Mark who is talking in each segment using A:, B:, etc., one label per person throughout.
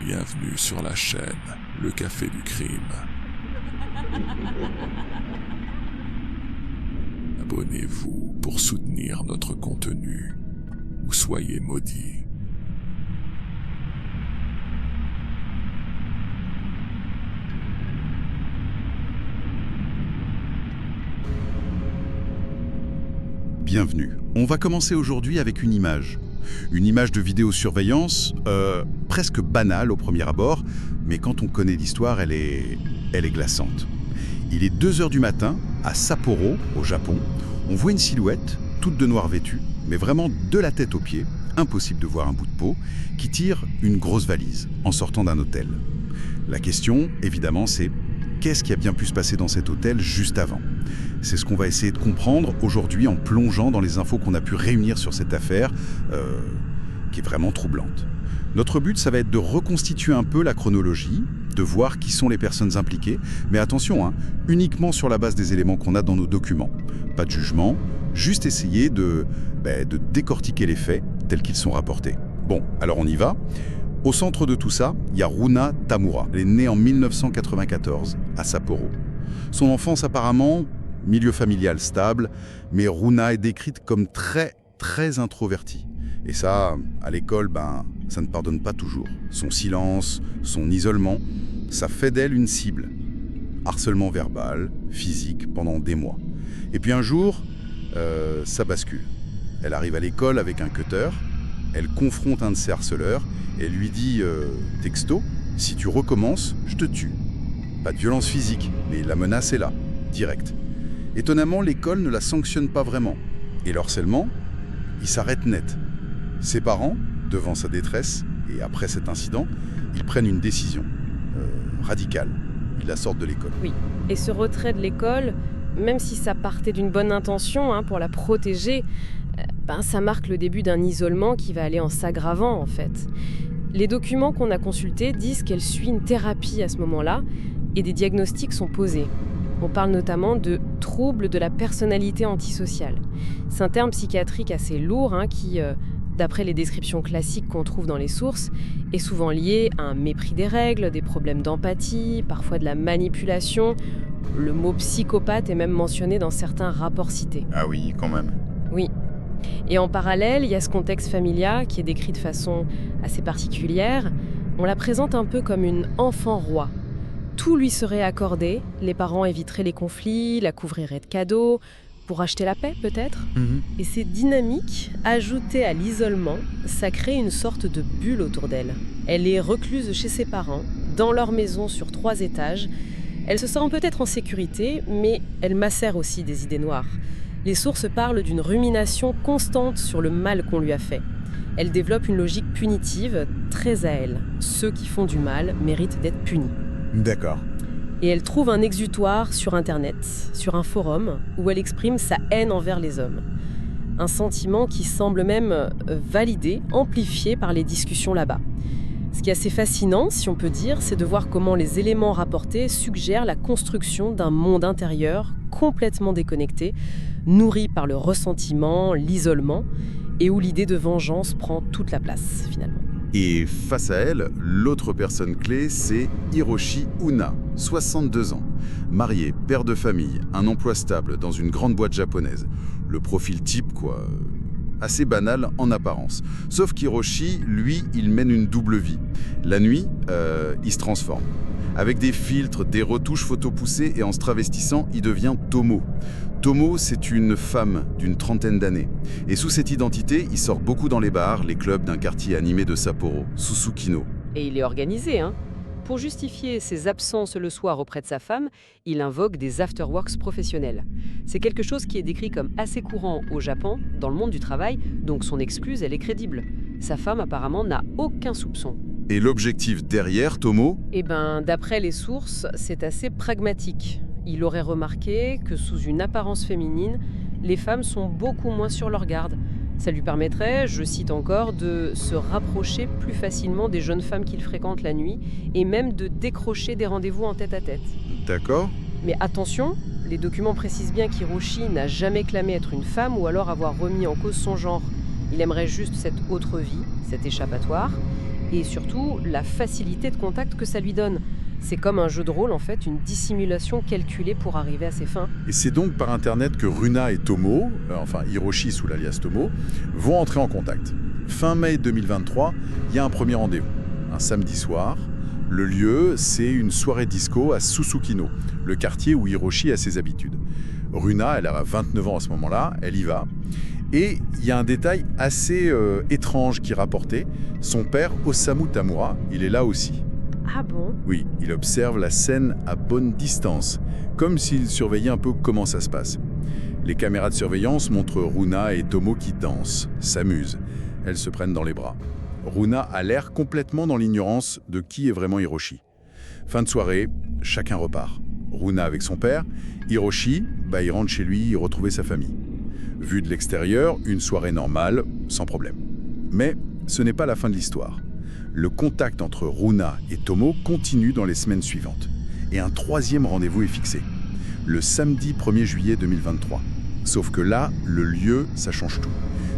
A: Bienvenue sur la chaîne, le Café du Crime. Abonnez-vous pour soutenir notre contenu ou soyez maudits.
B: Bienvenue. On va commencer aujourd'hui avec une image. Une image de vidéosurveillance presque banale au premier abord, mais quand on connaît l'histoire, elle est glaçante. Il est 2h du matin, à Sapporo, au Japon. On voit une silhouette, toute de noir vêtue, mais vraiment de la tête aux pieds, impossible de voir un bout de peau, qui tire une grosse valise en sortant d'un hôtel. La question, évidemment, c'est qu'est-ce qui a bien pu se passer dans cet hôtel juste avant ? C'est ce qu'on va essayer de comprendre aujourd'hui en plongeant dans les infos qu'on a pu réunir sur cette affaire, qui est vraiment troublante. Notre but, ça va être de reconstituer un peu la chronologie, de voir qui sont les personnes impliquées, mais attention, uniquement sur la base des éléments qu'on a dans nos documents. Pas de jugement, juste essayer de décortiquer les faits tels qu'ils sont rapportés. Bon, alors on y va. Au centre de tout ça, il y a Runa Tamura. Elle est née en 1994 à Sapporo. Son enfance apparemment, milieu familial stable, mais Runa est décrite comme très introvertie. Et ça, à l'école, ça ne pardonne pas toujours. Son silence, son isolement, ça fait d'elle une cible. Harcèlement verbal, physique, pendant des mois. Et puis un jour, ça bascule. Elle arrive à l'école avec un cutter, elle confronte un de ses harceleurs, et lui dit texto, « Si tu recommences, je te tue ». Pas de violence physique, mais la menace est là, direct. Étonnamment, l'école ne la sanctionne pas vraiment. Et le harcèlement, il s'arrête net. Ses parents, devant sa détresse, et après cet incident, ils prennent une décision radicale. Ils la sortent de l'école.
C: Oui, et ce retrait de l'école, même si ça partait d'une bonne intention pour la protéger, ça marque le début d'un isolement qui va aller en s'aggravant en fait. Les documents qu'on a consultés disent qu'elle suit une thérapie à ce moment-là et des diagnostics sont posés. On parle notamment de troubles de la personnalité antisociale. C'est un terme psychiatrique assez lourd qui, d'après les descriptions classiques qu'on trouve dans les sources, est souvent lié à un mépris des règles, des problèmes d'empathie, parfois de la manipulation. Le mot psychopathe est même mentionné dans certains rapports cités.
B: Ah oui, quand même.
C: Oui. Et en parallèle, il y a ce contexte familial qui est décrit de façon assez particulière. On la présente un peu comme une enfant roi. Tout lui serait accordé, les parents éviteraient les conflits, la couvriraient de cadeaux, pour acheter la paix peut-être. Et ces dynamiques, ajoutées à l'isolement, ça crée une sorte de bulle autour d'elle. Elle est recluse chez ses parents, dans leur maison sur 3 étages. Elle se sent peut-être en sécurité, mais elle macère aussi des idées noires. Les sources parlent d'une rumination constante sur le mal qu'on lui a fait. Elle développe une logique punitive très à elle. Ceux qui font du mal méritent d'être punis.
B: D'accord.
C: Et elle trouve un exutoire sur Internet, sur un forum, où elle exprime sa haine envers les hommes. Un sentiment qui semble même validé, amplifié par les discussions là-bas. Ce qui est assez fascinant, si on peut dire, c'est de voir comment les éléments rapportés suggèrent la construction d'un monde intérieur complètement déconnecté, nourri par le ressentiment, l'isolement, et où l'idée de vengeance prend toute la place, finalement.
B: Et face à elle, l'autre personne clé, c'est Hiroshi Una, 62 ans. Marié, père de famille, un emploi stable dans une grande boîte japonaise. Le profil type, assez banal en apparence. Sauf qu'Hiroshi, lui, il mène une double vie. La nuit, il se transforme. Avec des filtres, des retouches photos poussées et en se travestissant, il devient Tomo. Tomo, c'est une femme d'une 30aine d'années. Et sous cette identité, il sort beaucoup dans les bars, les clubs d'un quartier animé de Sapporo, Susukino.
C: Et il est organisé, Pour justifier ses absences le soir auprès de sa femme, il invoque des afterworks professionnels. C'est quelque chose qui est décrit comme assez courant au Japon, dans le monde du travail, donc son excuse, elle est crédible. Sa femme, apparemment, n'a aucun soupçon.
B: Et l'objectif derrière Tomo ?
C: D'après les sources, c'est assez pragmatique. Il aurait remarqué que sous une apparence féminine, les femmes sont beaucoup moins sur leur garde. Ça lui permettrait, je cite encore, de se rapprocher plus facilement des jeunes femmes qu'il fréquente la nuit et même de décrocher des rendez-vous en tête-à-tête.
B: D'accord.
C: Mais attention, les documents précisent bien qu'Hiroshi n'a jamais clamé être une femme ou alors avoir remis en cause son genre. Il aimerait juste cette autre vie, cet échappatoire. Et surtout, la facilité de contact que ça lui donne. C'est comme un jeu de rôle, en fait, une dissimulation calculée pour arriver à ses fins.
B: Et c'est donc par Internet que Runa et Tomo, enfin Hiroshi sous l'alias Tomo, vont entrer en contact. Fin mai 2023, il y a un premier rendez-vous, un samedi soir. Le lieu, c'est une soirée disco à Susukino, le quartier où Hiroshi a ses habitudes. Runa, elle a 29 ans à ce moment-là, elle y va. Et il y a un détail assez étrange qui est rapporté. Son père, Osamu Tamura, il est là aussi.
C: Ah bon?
B: Oui, il observe la scène à bonne distance, comme s'il surveillait un peu comment ça se passe. Les caméras de surveillance montrent Runa et Tomo qui dansent, s'amusent. Elles se prennent dans les bras. Runa a l'air complètement dans l'ignorance de qui est vraiment Hiroshi. Fin de soirée, chacun repart. Runa avec son père, Hiroshi, il rentre chez lui retrouver sa famille. Vu de l'extérieur, une soirée normale, sans problème. Mais ce n'est pas la fin de l'histoire. Le contact entre Runa et Tomo continue dans les semaines suivantes. Et un troisième rendez-vous est fixé. Le samedi 1er juillet 2023. Sauf que là, le lieu, ça change tout.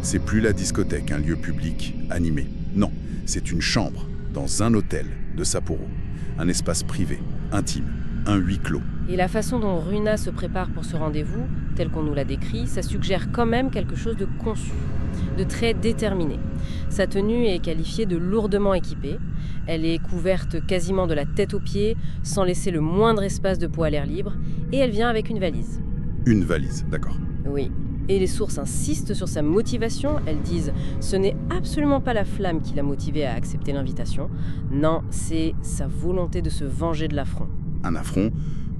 B: C'est plus la discothèque, un lieu public, animé. Non, c'est une chambre, dans un hôtel de Sapporo. Un espace privé, intime, un huis clos.
C: Et la façon dont Runa se prépare pour ce rendez-vous, tel qu'on nous l'a décrit, ça suggère quand même quelque chose de conçu, de très déterminé. Sa tenue est qualifiée de lourdement équipée. Elle est couverte quasiment de la tête aux pieds, sans laisser le moindre espace de peau à l'air libre, et elle vient avec une valise.
B: Une valise, d'accord.
C: Oui. Et les sources insistent sur sa motivation. Elles disent « ce n'est absolument pas la flamme qui l'a motivé à accepter l'invitation. Non, c'est sa volonté de se venger de l'affront. »
B: Un affront,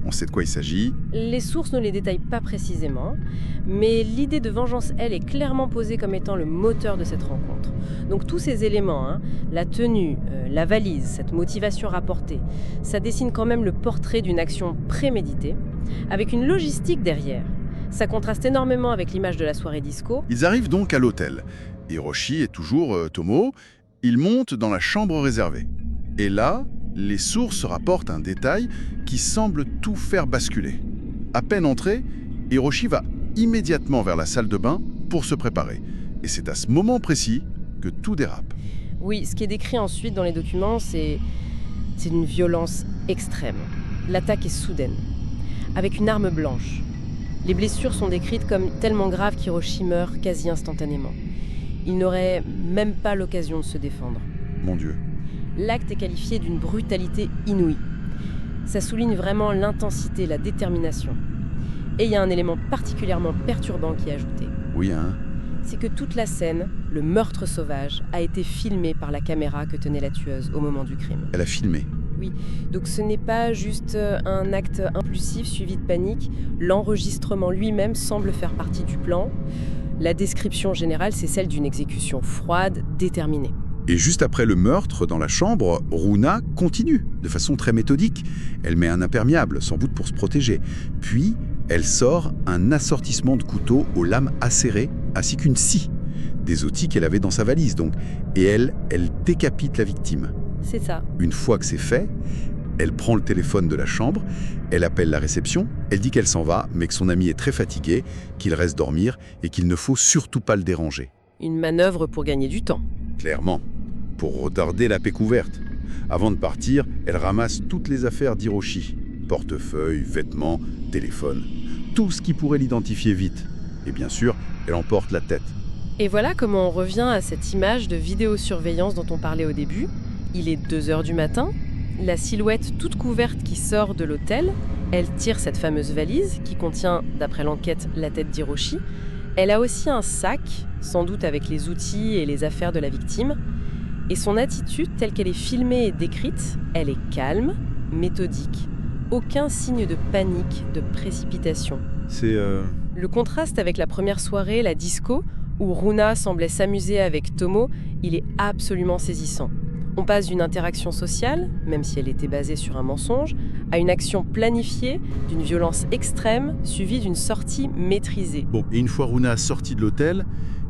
B: on sait de quoi il s'agit.
C: Les sources ne les détaillent pas précisément, mais l'idée de vengeance, elle, est clairement posée comme étant le moteur de cette rencontre. Donc tous ces éléments, la tenue, la valise, cette motivation rapportée, ça dessine quand même le portrait d'une action préméditée, avec une logistique derrière. Ça contraste énormément avec l'image de la soirée disco.
B: Ils arrivent donc à l'hôtel. Hiroshi est toujours Tomo. Ils montent dans la chambre réservée. Et là, les sources rapportent un détail qui semble tout faire basculer. À peine entré, Hiroshi va immédiatement vers la salle de bain pour se préparer. Et c'est à ce moment précis que tout dérape.
C: Oui, ce qui est décrit ensuite dans les documents, c'est d'une violence extrême. L'attaque est soudaine, avec une arme blanche. Les blessures sont décrites comme tellement graves qu'Hiroshi meurt quasi instantanément. Il n'aurait même pas l'occasion de se défendre.
B: Mon Dieu.
C: L'acte est qualifié d'une brutalité inouïe. Ça souligne vraiment l'intensité, la détermination. Et il y a un élément particulièrement perturbant qui est ajouté.
B: Oui,
C: C'est que toute la scène, le meurtre sauvage, a été filmé par la caméra que tenait la tueuse au moment du crime.
B: Elle a filmé.
C: Oui, donc ce n'est pas juste un acte impulsif suivi de panique. L'enregistrement lui-même semble faire partie du plan. La description générale, c'est celle d'une exécution froide, déterminée.
B: Et juste après le meurtre dans la chambre, Runa continue de façon très méthodique. Elle met un imperméable, sans doute pour se protéger. Puis, elle sort un assortissement de couteaux aux lames acérées, ainsi qu'une scie. Des outils qu'elle avait dans sa valise, donc. Et elle décapite la victime.
C: C'est ça.
B: Une fois que c'est fait, elle prend le téléphone de la chambre, elle appelle la réception, elle dit qu'elle s'en va, mais que son ami est très fatigué, qu'il reste dormir et qu'il ne faut surtout pas le déranger.
C: Une manœuvre pour gagner du temps.
B: Clairement, pour retarder la paix couverte. Avant de partir, elle ramasse toutes les affaires d'Hiroshi. Portefeuille, vêtements, téléphone. Tout ce qui pourrait l'identifier vite. Et bien sûr, elle emporte la tête.
C: Et voilà comment on revient à cette image de vidéosurveillance dont on parlait au début. Il est 2h du matin, la silhouette toute couverte qui sort de l'hôtel, elle tire cette fameuse valise qui contient, d'après l'enquête, la tête d'Hiroshi. Elle a aussi un sac, sans doute avec les outils et les affaires de la victime. Et son attitude, telle qu'elle est filmée et décrite, elle est calme, méthodique. Aucun signe de panique, de précipitation. Le contraste avec la première soirée, la disco, où Runa semblait s'amuser avec Tomo, il est absolument saisissant. On passe d'une interaction sociale, même si elle était basée sur un mensonge, à une action planifiée, d'une violence extrême, suivie d'une sortie maîtrisée.
B: Bon, et une fois Runa sortie de l'hôtel,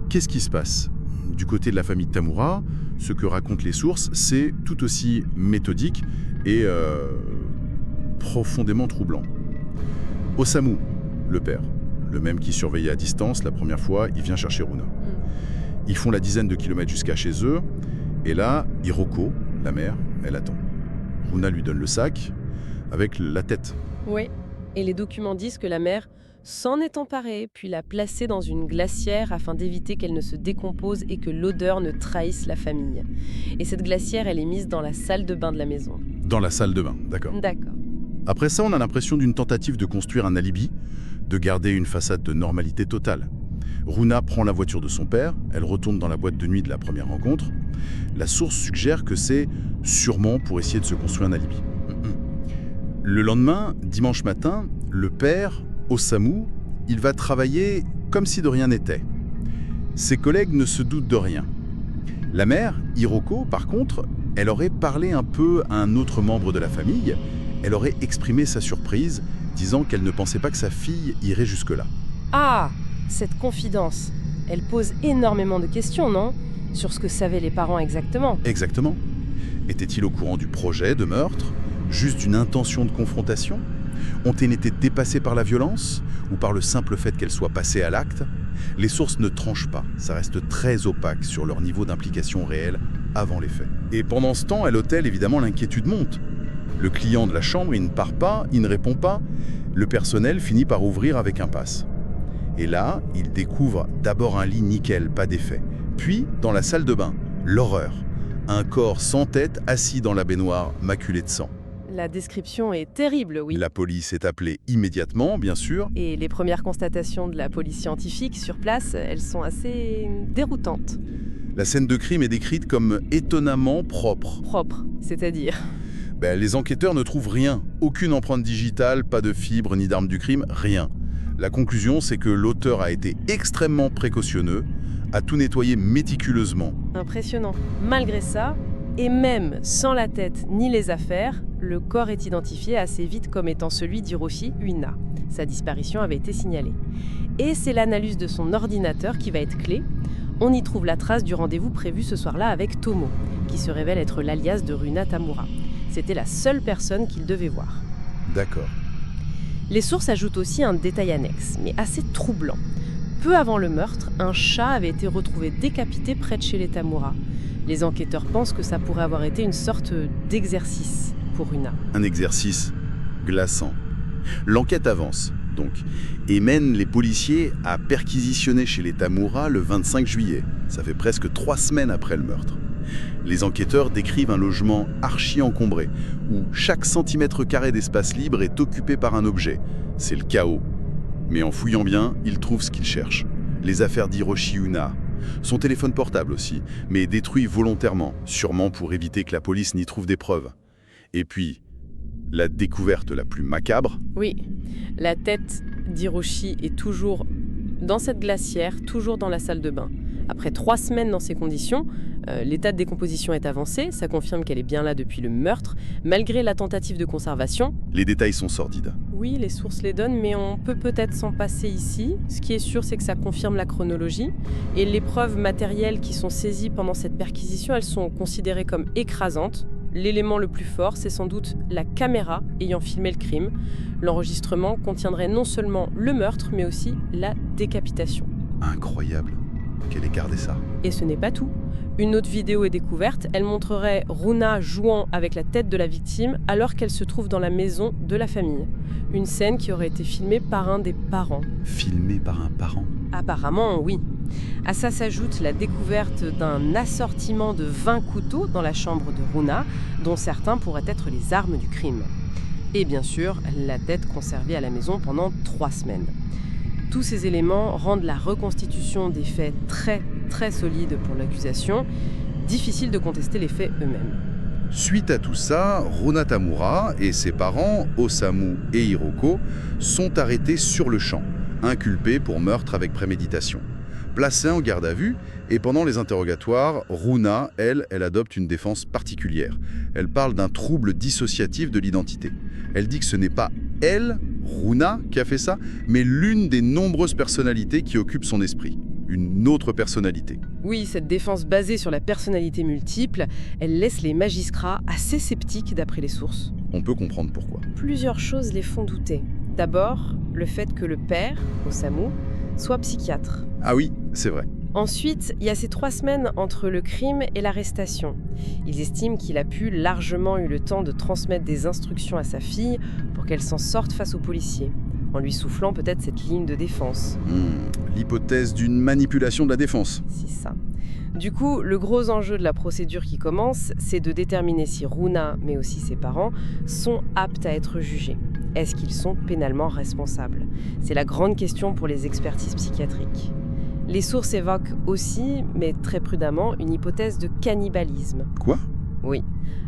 B: qu'est-ce qui se passe ? Du côté de la famille Tamura, ce que racontent les sources, c'est tout aussi méthodique et profondément troublant. Osamu, le père, le même qui surveillait à distance la première fois, il vient chercher Runa. Ils font la dizaine de kilomètres jusqu'à chez eux, Et là, Hiroko, la mère, elle attend. Runa lui donne le sac avec la tête.
C: Oui. Et les documents disent que la mère s'en est emparée, puis l'a placée dans une glacière afin d'éviter qu'elle ne se décompose et que l'odeur ne trahisse la famille. Et cette glacière, elle est mise dans la salle de bain de la maison.
B: Dans la salle de bain, d'accord.
C: D'accord.
B: Après ça, on a l'impression d'une tentative de construire un alibi, de garder une façade de normalité totale. Runa prend la voiture de son père, elle retourne dans la boîte de nuit de la première rencontre. La source suggère que c'est sûrement pour essayer de se construire un alibi. Le lendemain, dimanche matin, le père, Osamu, il va travailler comme si de rien n'était. Ses collègues ne se doutent de rien. La mère, Hiroko, par contre, elle aurait parlé un peu à un autre membre de la famille. Elle aurait exprimé sa surprise, disant qu'elle ne pensait pas que sa fille irait jusque-là.
C: Ah, cette confidence, elle pose énormément de questions, non? Sur ce que savaient les parents exactement.
B: Exactement. Était-il au courant du projet de meurtre? Juste d'une intention de confrontation? Ont-ils été dépassés par la violence? Ou par le simple fait qu'elle soit passée à l'acte? Les sources ne tranchent pas, ça reste très opaque sur leur niveau d'implication réelle avant les faits. Et pendant ce temps, à l'hôtel, évidemment, l'inquiétude monte. Le client de la chambre, il ne part pas, il ne répond pas. Le personnel finit par ouvrir avec un pass. Et là, il découvre d'abord un lit nickel, pas d'effet. Puis, dans la salle de bain, l'horreur. Un corps sans tête assis dans la baignoire, maculé de sang.
C: La description est terrible, oui.
B: La police est appelée immédiatement, bien sûr.
C: Et les premières constatations de la police scientifique sur place, elles sont assez déroutantes.
B: La scène de crime est décrite comme étonnamment propre.
C: Propre, c'est-à-dire?
B: Les enquêteurs ne trouvent rien. Aucune empreinte digitale, pas de fibre ni d'arme du crime, rien. La conclusion, c'est que l'auteur a été extrêmement précautionneux, a tout nettoyé méticuleusement.
C: Impressionnant. Malgré ça, et même sans la tête ni les affaires, le corps est identifié assez vite comme étant celui d'Hiroshi Uina. Sa disparition avait été signalée. Et c'est l'analyse de son ordinateur qui va être clé. On y trouve la trace du rendez-vous prévu ce soir-là avec Tomo, qui se révèle être l'alias de Runa Tamura. C'était la seule personne qu'il devait voir.
B: D'accord.
C: Les sources ajoutent aussi un détail annexe, mais assez troublant. Peu avant le meurtre, un chat avait été retrouvé décapité près de chez les Tamura. Les enquêteurs pensent que ça pourrait avoir été une sorte d'exercice pour Runa.
B: Un exercice glaçant. L'enquête avance, donc, et mène les policiers à perquisitionner chez les Tamura le 25 juillet. Ça fait presque 3 semaines après le meurtre. Les enquêteurs décrivent un logement archi-encombré, où chaque centimètre carré d'espace libre est occupé par un objet. C'est le chaos. Mais en fouillant bien, ils trouvent ce qu'ils cherchent. Les affaires d'Hiroshi Uina. Son téléphone portable aussi, mais détruit volontairement, sûrement pour éviter que la police n'y trouve des preuves. Et puis, la découverte la plus macabre.
C: Oui, la tête d'Hiroshi est toujours dans cette glacière, toujours dans la salle de bain. Après 3 semaines dans ces conditions, l'état de décomposition est avancé, ça confirme qu'elle est bien là depuis le meurtre, malgré la tentative de conservation.
B: Les détails sont sordides.
C: Oui, les sources les donnent, mais on peut peut-être s'en passer ici. Ce qui est sûr, c'est que ça confirme la chronologie. Et les preuves matérielles qui sont saisies pendant cette perquisition, elles sont considérées comme écrasantes. L'élément le plus fort, c'est sans doute la caméra ayant filmé le crime. L'enregistrement contiendrait non seulement le meurtre, mais aussi la décapitation.
B: Incroyable. Qu'elle ait gardé ça.
C: Et ce n'est pas tout. Une autre vidéo est découverte, elle montrerait Runa jouant avec la tête de la victime alors qu'elle se trouve dans la maison de la famille. Une scène qui aurait été filmée par un des parents.
B: Filmée par un parent?
C: Apparemment, oui. À ça s'ajoute la découverte d'un assortiment de 20 couteaux dans la chambre de Runa, dont certains pourraient être les armes du crime. Et bien sûr, la tête conservée à la maison pendant 3 semaines. Tous ces éléments rendent la reconstitution des faits très, très solide pour l'accusation. Difficile de contester les faits eux-mêmes.
B: Suite à tout ça, Runa Tamura et ses parents, Osamu et Hiroko, sont arrêtés sur le champ, inculpés pour meurtre avec préméditation. Placés en garde à vue, et pendant les interrogatoires, Runa, elle adopte une défense particulière. Elle parle d'un trouble dissociatif de l'identité. Elle dit que ce n'est pas elle, Runa, qui a fait ça, mais l'une des nombreuses personnalités qui occupent son esprit. Une autre personnalité.
C: Oui, cette défense basée sur la personnalité multiple, elle laisse les magistrats assez sceptiques d'après les sources.
B: On peut comprendre pourquoi.
C: Plusieurs choses les font douter. D'abord, le fait que le père, Osamu, soit psychiatre.
B: Ah oui, c'est vrai.
C: Ensuite, il y a ces 3 semaines entre le crime et l'arrestation. Ils estiment qu'il a pu largement eu le temps de transmettre des instructions à sa fille pour qu'elle s'en sorte face aux policiers, en lui soufflant peut-être cette ligne de défense.
B: L'hypothèse d'une manipulation de la défense.
C: C'est ça. Du coup, le gros enjeu de la procédure qui commence, c'est de déterminer si Runa, mais aussi ses parents, sont aptes à être jugés. Est-ce qu'ils sont pénalement responsables? C'est la grande question pour les expertises psychiatriques. Les sources évoquent aussi, mais très prudemment, une hypothèse de cannibalisme.
B: Quoi?
C: Oui,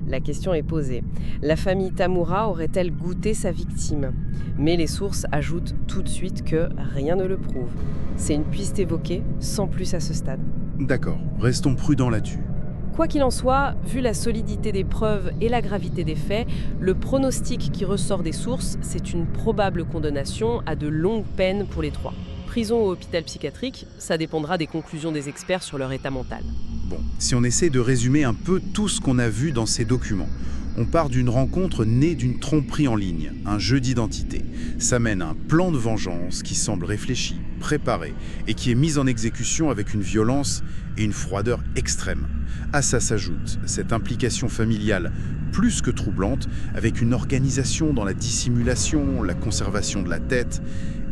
C: la question est posée. La famille Tamura aurait-elle goûté sa victime? Mais les sources ajoutent tout de suite que rien ne le prouve. C'est une piste évoquée, sans plus à ce stade.
B: D'accord, restons prudents là-dessus.
C: Quoi qu'il en soit, vu la solidité des preuves et la gravité des faits, le pronostic qui ressort des sources, c'est une probable condamnation à de longues peines pour les 3. Prison ou hôpital psychiatrique, ça dépendra des conclusions des experts sur leur état mental.
B: Bon, si on essaie de résumer un peu tout ce qu'on a vu dans ces documents, on part d'une rencontre née d'une tromperie en ligne, un jeu d'identité. Ça mène à un plan de vengeance qui semble réfléchi, préparé et qui est mis en exécution avec une violence et une froideur extrêmes. À ça s'ajoute cette implication familiale plus que troublante, avec une organisation dans la dissimulation, la conservation de la tête,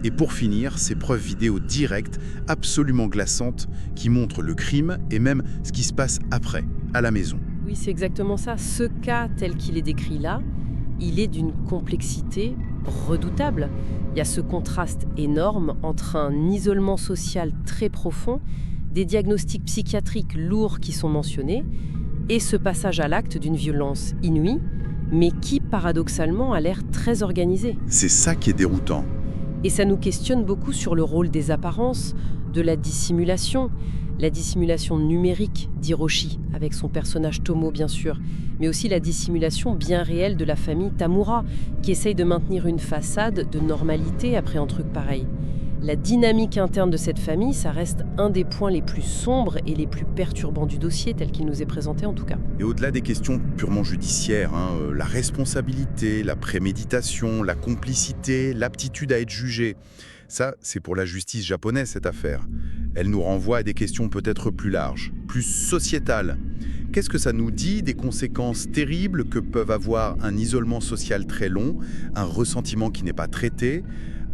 B: et pour finir, ces preuves vidéo directes, absolument glaçantes, qui montrent le crime et même ce qui se passe après, à la maison.
C: Oui, c'est exactement ça. Ce cas tel qu'il est décrit là, il est d'une complexité redoutable. Il y a ce contraste énorme entre un isolement social très profond, des diagnostics psychiatriques lourds qui sont mentionnés, et ce passage à l'acte d'une violence inouïe, mais qui, paradoxalement, a l'air très organisée.
B: C'est ça qui est déroutant.
C: Et ça nous questionne beaucoup sur le rôle des apparences, de la dissimulation numérique d'Hiroshi, avec son personnage Tomo bien sûr, mais aussi la dissimulation bien réelle de la famille Tamura, qui essaye de maintenir une façade de normalité après un truc pareil. La dynamique interne de cette famille, ça reste un des points les plus sombres et les plus perturbants du dossier, tel qu'il nous est présenté en tout cas.
B: Et au-delà des questions purement judiciaires, la responsabilité, la préméditation, la complicité, l'aptitude à être jugé, ça, c'est pour la justice japonaise cette affaire. Elle nous renvoie à des questions peut-être plus larges, plus sociétales. Qu'est-ce que ça nous dit des conséquences terribles que peuvent avoir un isolement social très long, un ressentiment qui n'est pas traité?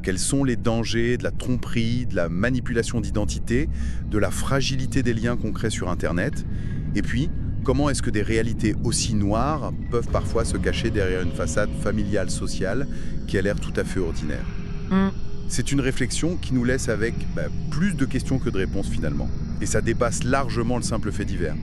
B: Quels sont les dangers de la tromperie, de la manipulation d'identité, de la fragilité des liens qu'on crée sur Internet? Et puis, comment est-ce que des réalités aussi noires peuvent parfois se cacher derrière une façade familiale, sociale, qui a l'air tout à fait ordinaire? C'est une réflexion qui nous laisse avec plus de questions que de réponses finalement. Et ça dépasse largement le simple fait divers.